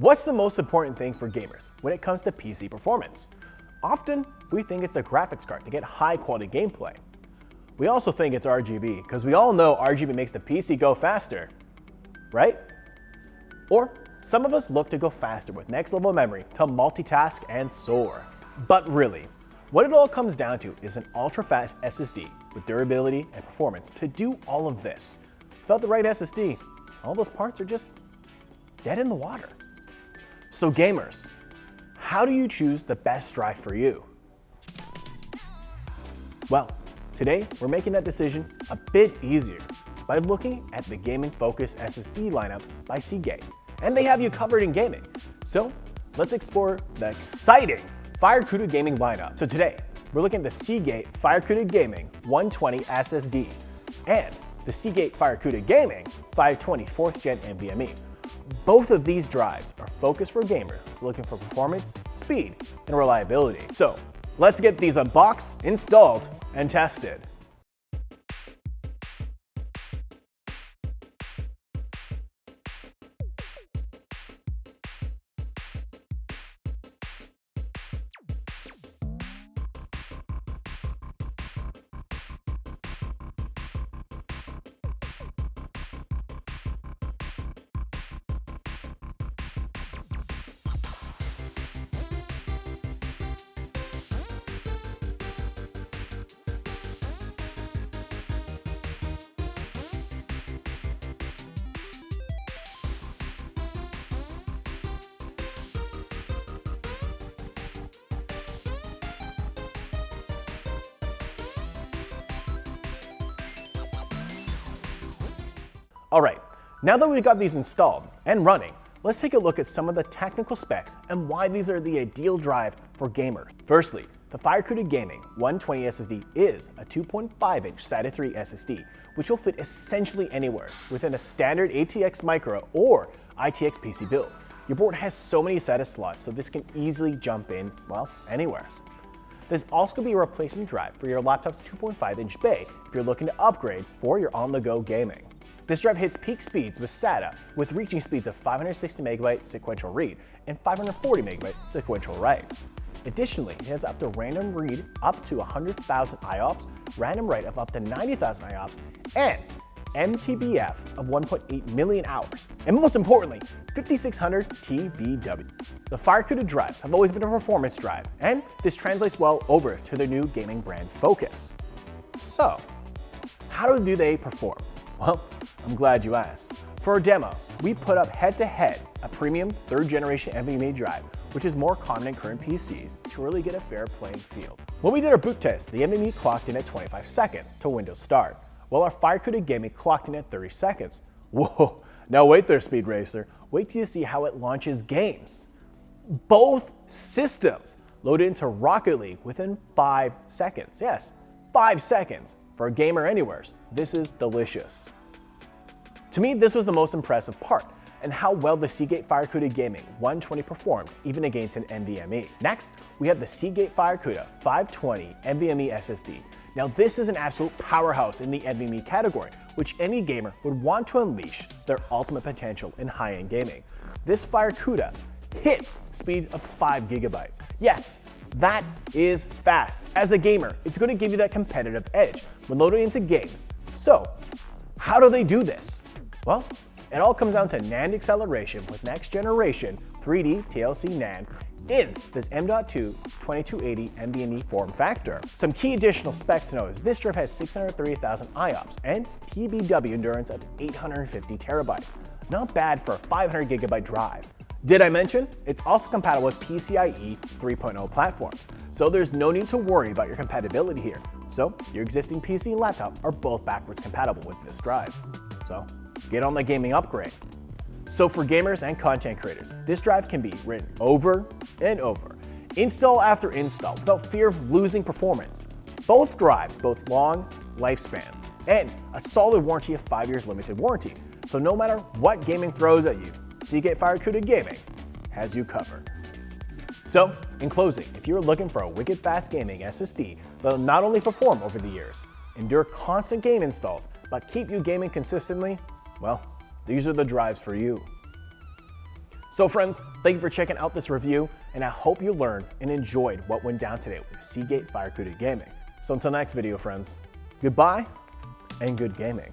What's the most important thing for gamers when it comes to PC performance? Often, we think it's the graphics card to get high quality gameplay. We also think it's RGB, because we all know RGB makes the PC go faster, right? Or some of us look to go faster with next level memory to multitask and soar. But really, what it all comes down to is an ultra fast SSD with durability and performance to do all of this. Without the right SSD, all those parts are just dead in the water. So gamers, how do you choose the best drive for you? Well, today we're making that decision a bit easier by looking at the gaming focused SSD lineup by Seagate. And they have you covered in gaming. So let's explore the exciting FireCuda Gaming Lineup. So today, we're looking at the Seagate FireCuda Gaming 120 SSD and the Seagate FireCuda Gaming 520 4th Gen NVMe. Both of these drives are focused for gamers looking for performance, speed, and reliability. So let's get these unboxed, installed, and tested. All right, now that we've got these installed and running, let's take a look at some of the technical specs and why these are the ideal drive for gamers. Firstly, the FireCuda Gaming 120 SSD is a 2.5-inch SATA 3 SSD, which will fit essentially anywhere within a standard ATX Micro or ITX PC build. Your board has so many SATA slots, so this can easily jump in, well, anywhere. There's also going to be a replacement drive for your laptop's 2.5-inch bay if you're looking to upgrade for your on-the-go gaming. This drive hits peak speeds with SATA, with reaching speeds of 560 MB sequential read and 540 MB sequential write. Additionally, it has up to random read up to 100,000 IOPS, random write of up to 90,000 IOPS, and MTBF of 1.8 million hours. And most importantly, 5600 TBW. The FireCuda drives have always been a performance drive, and this translates well over to their new gaming brand focus. So, how do they perform? Well, I'm glad you asked. For a demo, we put up head-to-head a premium 3rd generation NVMe drive, which is more common in current PCs, to really get a fair playing field. When we did our boot test, the NVMe clocked in at 25 seconds to Windows start, while our FireCuda Gaming clocked in at 30 seconds. Whoa, now wait there, Speed Racer. Wait till you see how it launches games. Both systems loaded into Rocket League within 5 seconds. Yes, 5 seconds. For a gamer anywhere, this is delicious. To me, this was the most impressive part, and how well the Seagate FireCuda Gaming 120 performed even against an NVMe. Next, we have the Seagate FireCuda 520 NVMe SSD. Now this is an absolute powerhouse in the NVMe category, which any gamer would want to unleash their ultimate potential in high-end gaming. This FireCuda hits speed of 5 GB. Yes, that is fast. As a gamer, it's going to give you that competitive edge when loading into games. So, how do they do this? Well, it all comes down to NAND acceleration with next generation 3D TLC NAND in this M.2 2280 NVMe form factor. Some key additional specs to know is this drive has 630,000 IOPS and TBW endurance of 850 terabytes. Not bad for a 500 GB drive. Did I mention? It's also compatible with PCIe 3.0 platform, so there's no need to worry about your compatibility here. So your existing PC and laptop are both backwards compatible with this drive. So get on the gaming upgrade. So for gamers and content creators, this drive can be written over and over, install after install, without fear of losing performance. Both drives both long lifespans and a solid warranty of 5 years limited warranty. So no matter what gaming throws at you, Seagate FireCuda Gaming has you covered. So, in closing, if you're looking for a wicked fast gaming SSD that'll not only perform over the years, endure constant game installs, but keep you gaming consistently, well, these are the drives for you. So friends, thank you for checking out this review, and I hope you learned and enjoyed what went down today with the Seagate FireCuda Gaming. So until next video, friends, goodbye and good gaming.